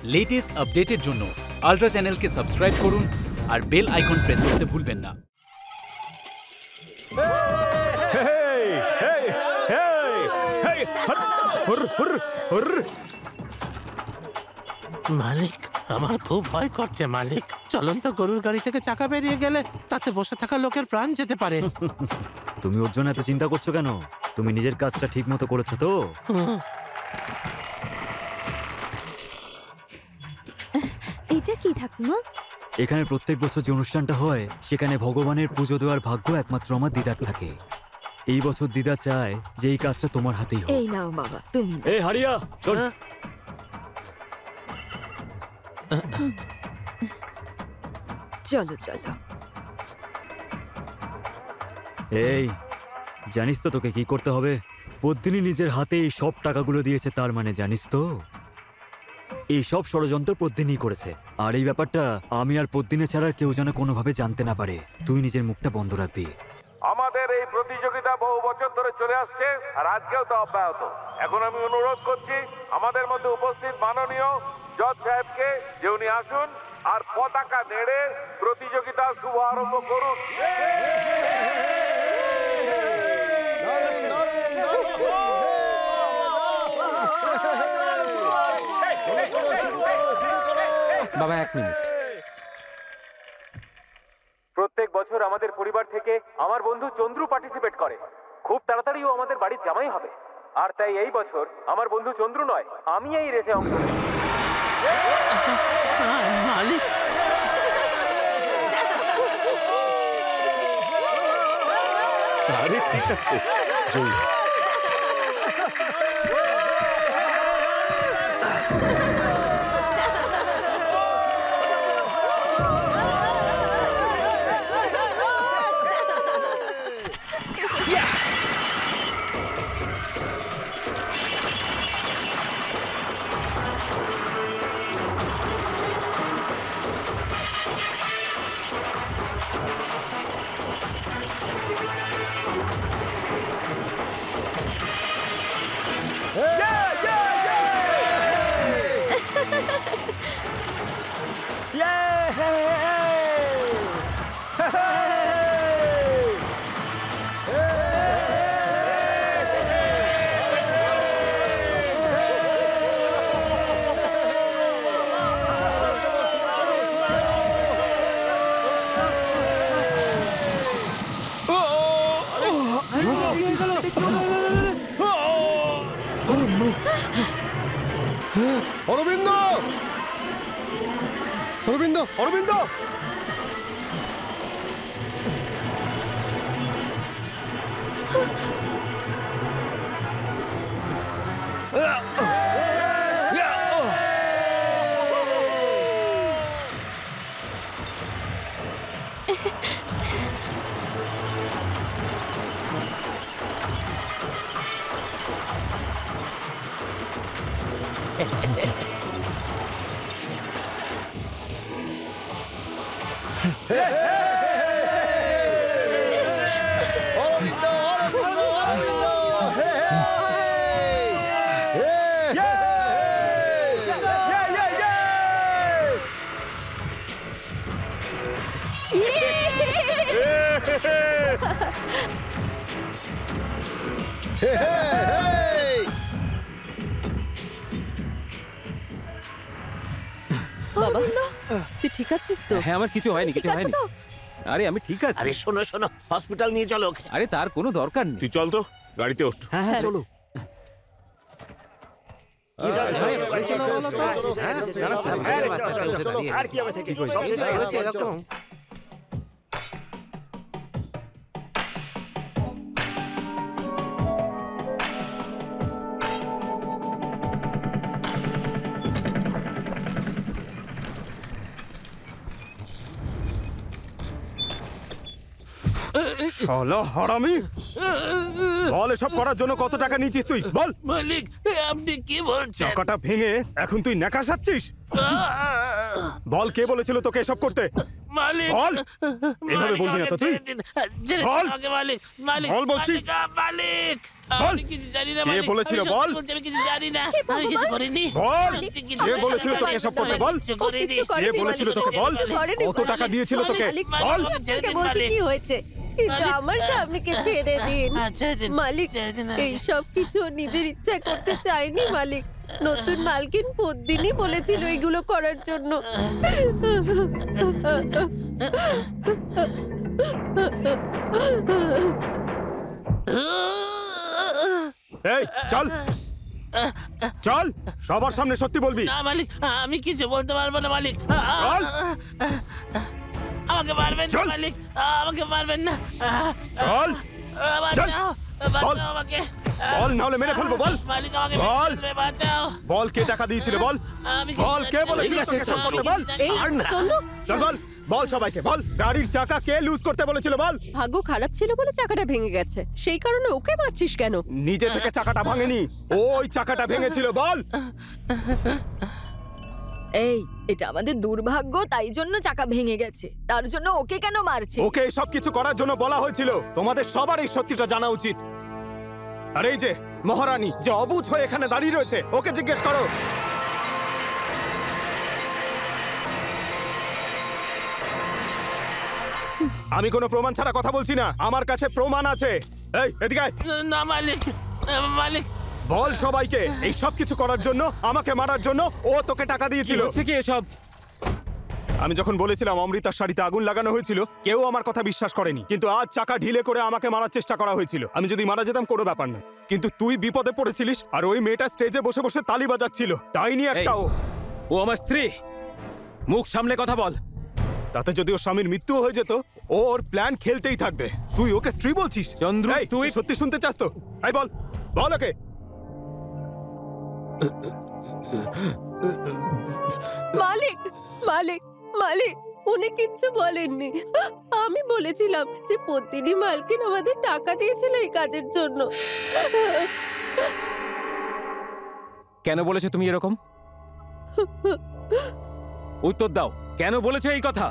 Latest আপডেটের জন্য ultra চ্যানেলকে সাবস্ক্রাইব করুন আর বেল আইকন প্রেস করতে ভুলবেন না। মালিক, আমার খুব ভয় করছে মালিক। চলন্ত গরুর গাড়ি থেকে চাকা বেরিয়ে গেলে তাতে বসে থাকা লোকের প্রাণ যেতে পারে। তুমি ওর জন্য এত চিন্তা করছো কেন? তুমি নিজের কাজটা ঠিক মতো করেছো তো? এটা কি ঠাকুমা? এখানে প্রত্যেক বছর যে অনুষ্ঠানটা হয় সেখানে ভগবানের পুজো দেওয়ার ভাগ্য একমাত্র আমার দিদার থাকে। এই বছর দিদা চায় যে এই কাজটা তোমার হাতেই হোক। এই নাও বাবা, তুমি নাও। এই হারিয়া, শোন। চলো চলো। এই জানিস তো তোকে কি করতে হবে? পদ্মিনী নিজের হাতে এই সব টাকাগুলো দিয়েছে, তার মানে জানিস তো এই সব ষড়যন্ত্র পদ্মিনী করেছে। আর এই ব্যাপারটা আমি আর পদ্মিনী ছাড়া কেউ যেন কোনোভাবে জানতে না পারে। তুই নিজের মুখটা বন্ধ রাখবি। আমাদের এই প্রতিযোগিতা বহু বছর ধরে চলে আসছে আর আজকেও তা অব্যাহত। এখন আমি অনুরোধ করছি আমাদের মধ্যে উপস্থিত মাননীয় জজ সাহেবকে যে উনি আসুন আর পতাকা নেড়ে প্রতিযোগিতার শুভ আরম্ভ করুন। বাবা, 1 মিনিট। প্রত্যেক বছর আমাদের পরিবার থেকে আমার বন্ধু চন্দ্রু পার্টিসিপেট করে। খুব তাড়াতাড়ি ও আমাদের বাড়ির জামাই হবে, আর তাই এই বছর আমার বন্ধু চন্দ্রু নয়, আমি এই রেসে অংশ নেব। মালিক, আরে ঠিক আছে, জয়। অরবিন্দ, অরবিন্দ, অরবিন্দ! বাবা, তুই ঠিক আছিস তো? হ্যাঁ, আমার কিছু হয়নি, কিছু হয়নি। আরে আমি ঠিক আছি। আরে শোনো শোনো, হসপিটাল নিয়ে চলো। আরে তার কোনো দরকার নেই। তুই চল তো, গাড়িতে ওঠ। হ্যাঁ হ্যাঁ, চলো। এরকম শালা হারামি! বল, এসব করার জন্য কত টাকা নিয়েছিস তুই? বল। মালিক, আপনি কি বলছেন? চাকাটা ভেঙে এখন তুই নেকা সাচ্ছিস? বল, কে বলেছিল তোকে এসব করতে? মালিক বল এভাবে মালিক, বলবি না তো আমাকে তুই ছেড়ে দিন। ছেড়ে দিন বল। আমাকে, মালিক মালিক বল বলছি। মালিক, মালিক বল। আমি কিছু জানি না কে মালিক। বলেছিল আমি সত্যি বল? বলছি, আমি কিছু জানি না, আমি কিছু করিনি। বল সত্যি কিছু কে জানি না, বলেছিল তোকে মালিক, এসব করতে আমি বল কিছু করিনি। কে বলেছিল তোকে বল কত টাকা দিয়েছিল তোকে মালিক, বল আমাকে ছেড়ে দিন, বলছি মালিক। কি হয়েছে, কিন্তু মালিক। আমার স্বামীকে ছেড়ে দিন। ছেড়ে দিন, মালিক ছেড়ে দিন, এই সব কিছু ওর নিজের ইচ্ছা করতে চায়নি মালিক। নতুন মালকিন প্রতিদিনই বলেছিল এগুলো করার জন্য। এই চল চল সবার সামনে সত্যি বলবি না মালিক, আমি কিছু বলতে পারবো না মালিক। চল আমাকে মারবেন না চল। মালিক, আমাকে মারবেন না। চল বাঁচাও, বল। বাঁচাও আমাকে। বল নাহলে মেরে ফেলবো বল মালিক আমাকে বল। মেরে ফেলবে, বাঁচাও। বল কে টাকা দিয়েছিল বল আমি বল কে বলেছিল তোকে এসব করতে বল এই চন্দ্র, চল বল বল সবাইকে বল গাড়ির চাকা কে লুজ করতে বলেছিল বল ভাগ্য খারাপ ছিল বলে চাকাটা ভেঙে গেছে, সেই কারণে ওকে মারছিস কেন? নিজে থেকে চাকাটা ভাঙেনি ওই চাকাটা ভেঙেছিল বল এই এটা আমাদের দুর্ভাগ্য, তাই জন্য চাকা ভেঙে গেছে, তার জন্য ওকে কেন মারছে? ওকে সব কিছু করার জন্য বলা হয়েছিল তোমাদের সবার এই সত্যিটা জানা উচিত আর এই যে মহারানী যে অবুঝ হয়ে এখানে দাঁড়িয়ে রয়েছে ওকে জিজ্ঞেস করো আমি কোনো প্রমাণ ছাড়া কথা বলছি না আমার কাছে প্রমাণ আছে এই এদিকে আয়। না মালিক, মালিক বল সবাইকে এই সব কিছু করার জন্য আমাকে মারার জন্য ও তোকে টাকা কি দিয়েছিল হচ্ছে কি এসব? আমি যখন বলেছিলাম অমৃতার শাড়িতে আগুন লাগানো হয়েছিল কেউ আমার কথা বিশ্বাস করেনি কিন্তু আজ চাকা ঢিলে করে আমাকে মারার চেষ্টা করা হয়েছিল আমি যদি মারা যেতাম কোনো ব্যাপার না কিন্তু তুই বিপদে পড়েছিলিস আর ওই মেয়েটা স্টেজে বসে বসে তালি বাজাচ্ছিল ডাইনি একটা ও ও আমার স্ত্রী, মুখ সামলে কথা বল। তাতে যদি ওর স্বামীর মৃত্যু হয়ে যেত ও ওর প্ল্যান খেলতেই থাকবে তুই ওকে স্ত্রী বলছিস চন্দ্র, এই, তুই সত্যি শুনতে চাস তো এই বল বল ওকে মালিক মালিক মালিক উনি কিচ্ছু বলেননি। আমি বলেছিলাম যে প্রতিদিনই মালকিন আমাদের টাকা দিয়েছিল এই কাজের জন্য। কেন বলেছো তুমি এরকম? উত্তর দাও, কেন বলেছো এই কথা?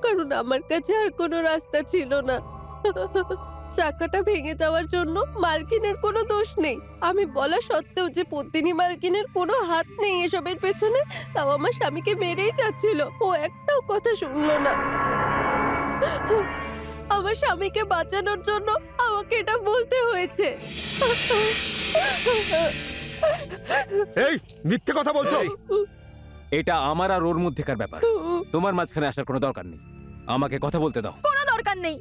কারণ আমার কাছে আর কোনো রাস্তা ছিল না। চাকাটা ভেঙে যাওয়ার জন্য মালকিনের কোনো দোষ নেই। আমি বলা সত্ত্বেও যে পত্নী মালকিনের কোনো হাত নেই এসবের পেছনে, তাও আমার স্বামীকে মেরেই যাচ্ছিল। ও একটাও কথা শুনলো না। আমার স্বামীকে বাঁচানোর জন্য আমাকে এটা বলতে হয়েছে। এই মিথ্যে কথা বলছো এই, এটা আমার আর ওর মধ্যেকার ব্যাপার, তোমার মাঝখানে আসার কোনো দরকার নেই। আমাকে কথা বলতে দাও। কোনো দরকার নেই,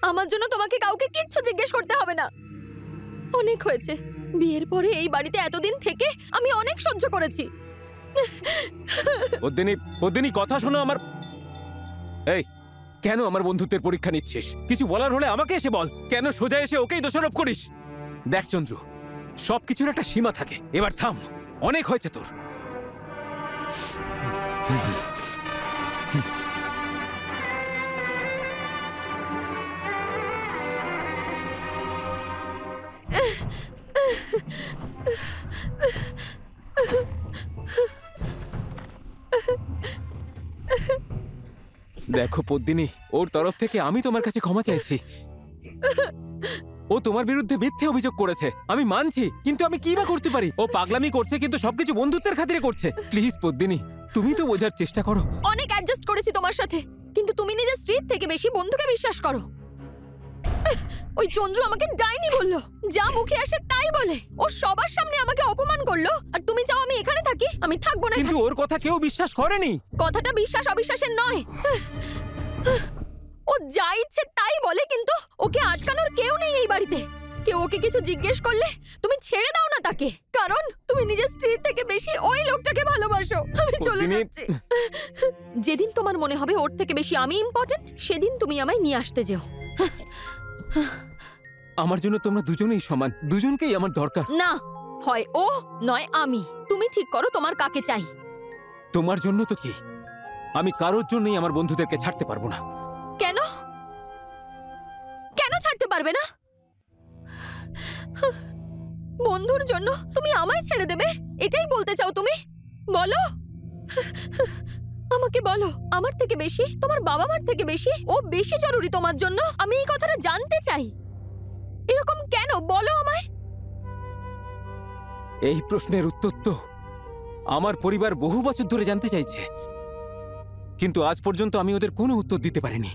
আমার জন্য তোমাকে কাউকে কিচ্ছু জিজ্ঞেস করতে হবে না। অনেক হয়েছে, বিয়ের পরে এই বাড়িতে এতদিন থেকে আমি অনেক সহ্য করেছি। পদ্মিনী কথা শোনো আমার। এই, কেন আমার বন্ধুত্বের পরীক্ষা নিচ্ছিস? কিছু বলার হলে আমাকে এসে বল, কেন সোজা এসে ওকেই দোষারোপ করিস? দেখ চন্দ্র, সবকিছুর একটা সীমা থাকে, এবার থাম, অনেক হয়েছে তোর। দেখো পদ্মিনী, ওর তরফ থেকে আমি তোমার কাছে ক্ষমা চাইছি। ও তোমার বিরুদ্ধে মিথ্যে অভিযোগ করেছে, আমি মানছি, কিন্তু আমি কি বা করতে পারি? ও পাগলামি করছে, কিন্তু সবকিছু বন্ধুত্বের খাতিরে করছে। প্লিজ পদ্মিনী, তুমি তো বোঝার চেষ্টা করো। অনেক অ্যাডজাস্ট করেছি তোমার সাথে, কিন্তু তুমি নিজের স্ত্রীর থেকে বেশি বন্ধুকে বিশ্বাস করো। ওই চন্দ্র আমাকে ডাইনি বললো, যা মুখে আসে তাই বলে। ও সবার সামনে আমাকে অপমান করলো, আর তুমি চাও আমি এখানে থাকি? আমি থাকবো না কিন্তু এখানে। ওর কথা কেউ বিশ্বাস করেনি। কথাটা বিশ্বাস অবিশ্বাসের নয়। ও যা ইচ্ছে তাই বলে, কিন্তু ওকে আটকানোর কেউ নেই এই বাড়িতে। কেউ ওকে কিছু জিজ্ঞেস করলে তুমি ছেড়ে দাও না তাকে, কারণ তুমি নিজের স্ত্রীর থেকে বেশি ওই লোকটাকে ভালোবাসো। আমি চলে পদ্মিনী, যাচ্ছি। যেদিন তোমার মনে হবে ওর থেকে বেশি আমি ইম্পর্টেন্ট, সেদিন তুমি আমায় নিয়ে আসতে যেও। আমার জন্য তোমরা দুজনেই সমান, দুজনকেই আমার দরকার। না, হয় ও নয় আমি। তুমি ঠিক করো তোমার কাকে চাই। তোমার জন্য তো কি, আমি কারোর জন্যই আমার বন্ধুদেরকে ছাড়তে পারবো না। কেন? কেন ছাড়তে পারবে না? বন্ধুর জন্য তুমি আমায় ছেড়ে দেবে, এটাই বলতে চাও তুমি? বলো, আমাকে বলো, আমার থেকে বেশি, তোমার বাবা মার থেকে বেশি ও বেশি জরুরি তোমার জন্য? আমি এই কথাটা জানতে চাই। এরকম কেন, বলো আমায়। এই প্রশ্নের উত্তর তো আমার পরিবার বহু বছর ধরে জানতে চাইছে, কিন্তু আজ পর্যন্ত আমি ওদের কোনো উত্তর দিতে পারিনি।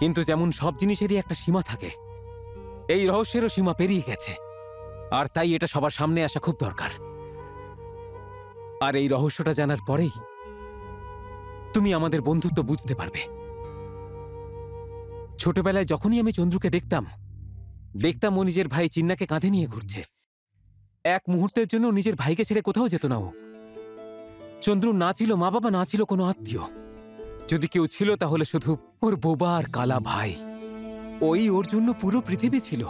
কিন্তু যেমন সব জিনিসেরই একটা সীমা থাকে, এই রহস্যেরও সীমা পেরিয়ে গেছে, আর তাই এটা সবার সামনে আসা খুব দরকার। আর এই রহস্যটা জানার পরেই তুমি আমাদের বন্ধুত্ব বুঝতে পারবে। ছোটবেলায় যখনই আমি চন্দ্রুকে দেখতাম ও নিজের ভাই চিন্নাকে কাঁধে নিয়ে ঘুরছে। এক মুহূর্তের জন্য নিজের ভাইকে ছেড়ে কোথাও যেত না ও। চন্দ্রু না ছিল মা বাবা, না ছিল কোনো আত্মীয়। যদি কেউ ছিল তাহলে শুধু ওর বোবা আর কালা ভাই। ওই ওর জন্য পুরো পৃথিবী ছিল।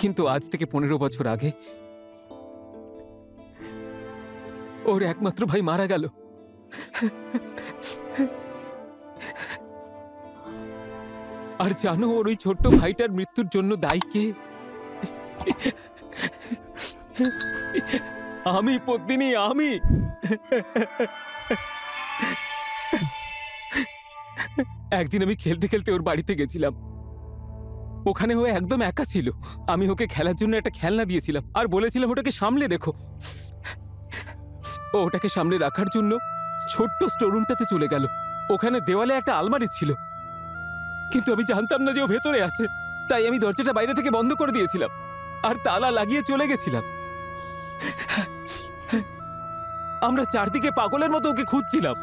কিন্তু আজ থেকে 15 বছর আগে ওর একমাত্র ভাই মারা গেল। আর জানো ওর ওই ছোট্ট ভাইটার মৃত্যুর জন্য দায়ী কে? আমি পদ্মিনী, আমি। একদিন আমি খেলতে খেলতে ওর বাড়িতে গেছিলাম। ওখানে ও একদম একা ছিল। আমি ওকে খেলার জন্য একটা খেলনা দিয়েছিলাম আর বলেছিলাম ওটাকে সামলে রেখো। ও ওটাকে সামলে রাখার জন্য ছোট্ট স্টোররুমটাতে চলে গেল। ওখানে দেওয়ালে একটা আলমারি ছিল, কিন্তু আমি জানতাম না যে ও ভেতরে আছে। তাই আমি দরজাটা বাইরে থেকে বন্ধ করে দিয়েছিলাম আর তালা লাগিয়ে চলে গেছিলাম। আমরা চারদিকে পাগলের মতো ওকে খুঁজছিলাম।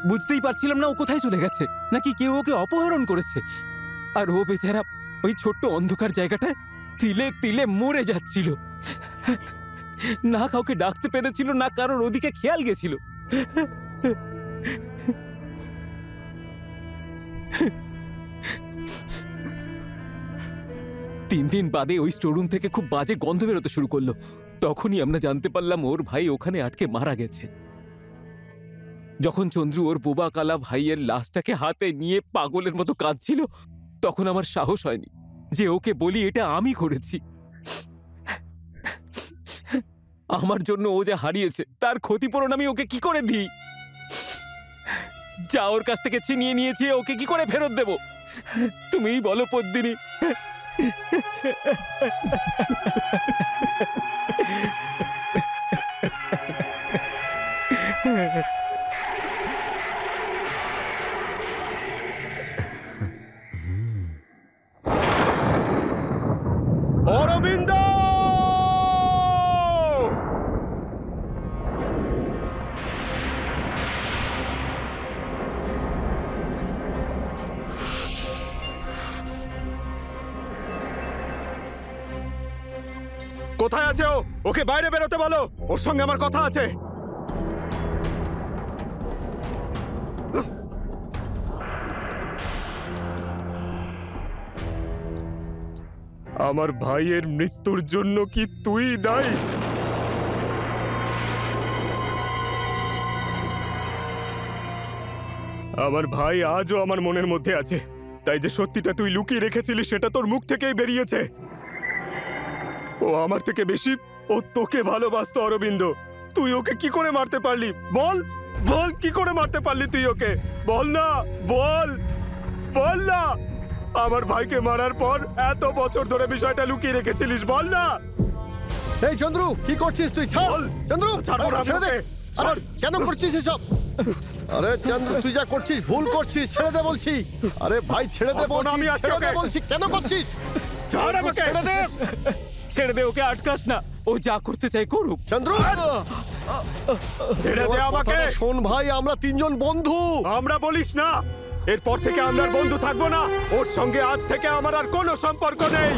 বুঝতেই পারছিলাম না ও কোথায় চলে গেছে, নাকি কেউ ওকে অপহরণ করেছে। আর ও বেচারা ওই ছোট্ট অন্ধকার জায়গাটায় তিলে তিলে মরে যাচ্ছিল। না কাউকে ডাকতে পেরেছিল, না কারোর ওদিকে খেয়াল গেছিল। তিন দিন বাদে ওই স্টোররুম থেকে খুব বাজে গন্ধ বেরোতে শুরু করলো। তখনই আমরা জানতে পারলাম ওর ভাই ওখানে আটকে মারা গেছে। যখন চন্দ্রু ওর বোবা কালা ভাইয়ের লাশটাকে হাতে নিয়ে পাগলের মতো কাঁদছিল, তখন আমার সাহস হয়নি যে ওকে বলি এটা আমি করেছি। আমার জন্য ও যা হারিয়েছে তার ক্ষতিপূরণ আমি ওকে কি করে দিই? যা ওর কাছ থেকে ছিনিয়ে নিয়েছি ওকে কি করে ফেরত দেব? তুমিই বলো পদ্মিনী। অরবিন্দ! কোথায় আছে ও? ওকে বাইরে বেরোতে বলো, ওর সঙ্গে আমার কথা আছে। আমার ভাইয়ের মৃত্যুর জন্য কি তুই দায়ী? আমার ভাই আজও আমার মনের মধ্যে আছে, তাই যে সত্যিটা তুই লুকিয়ে রেখেছিলি সেটা তোর মুখ থেকেই বেরিয়েছে। ও আমার থেকে বেশি ও তোকে ভালোবাসতো অরবিন্দ। তুই ওকে কি করে মারতে পারলি? বল বল, কি করে মারতে পারলি তুই ওকে? বল না, বল বল না। আমার ভাইকে মারার পর এত বছর ধরে বিষয়টা লুকিয়ে রেখেছিলিস, বল না। এই চন্দ্রু, কি করছিস তুই? ছাড় চন্দ্রু, ছাড়বো না, ছেড়ে দে। আরে কেন করছিস এসব? আরে চন্দ্রু, তুই যা করছিস ভুল করছিস, ছেড়ে দে বলছি। আরে ভাই ছেড়ে দে বলছি, ছেড়ে দে বলছি। কেন করছিস? ছাড় আমাকে, ছেড়ে দে। ছেড়ে দে ওকে, আটকাস না। ও যা করতে চাই করুক। চন্দ্রু ছেড়ে দে আমাকে। শোন ভাই, আমরা তিনজন বন্ধু। আমরা বলিস না, এরপর থেকে আমরা বন্ধু থাকবো না। ওর সঙ্গে আজ থেকে আমার আর কোনো সম্পর্ক নেই।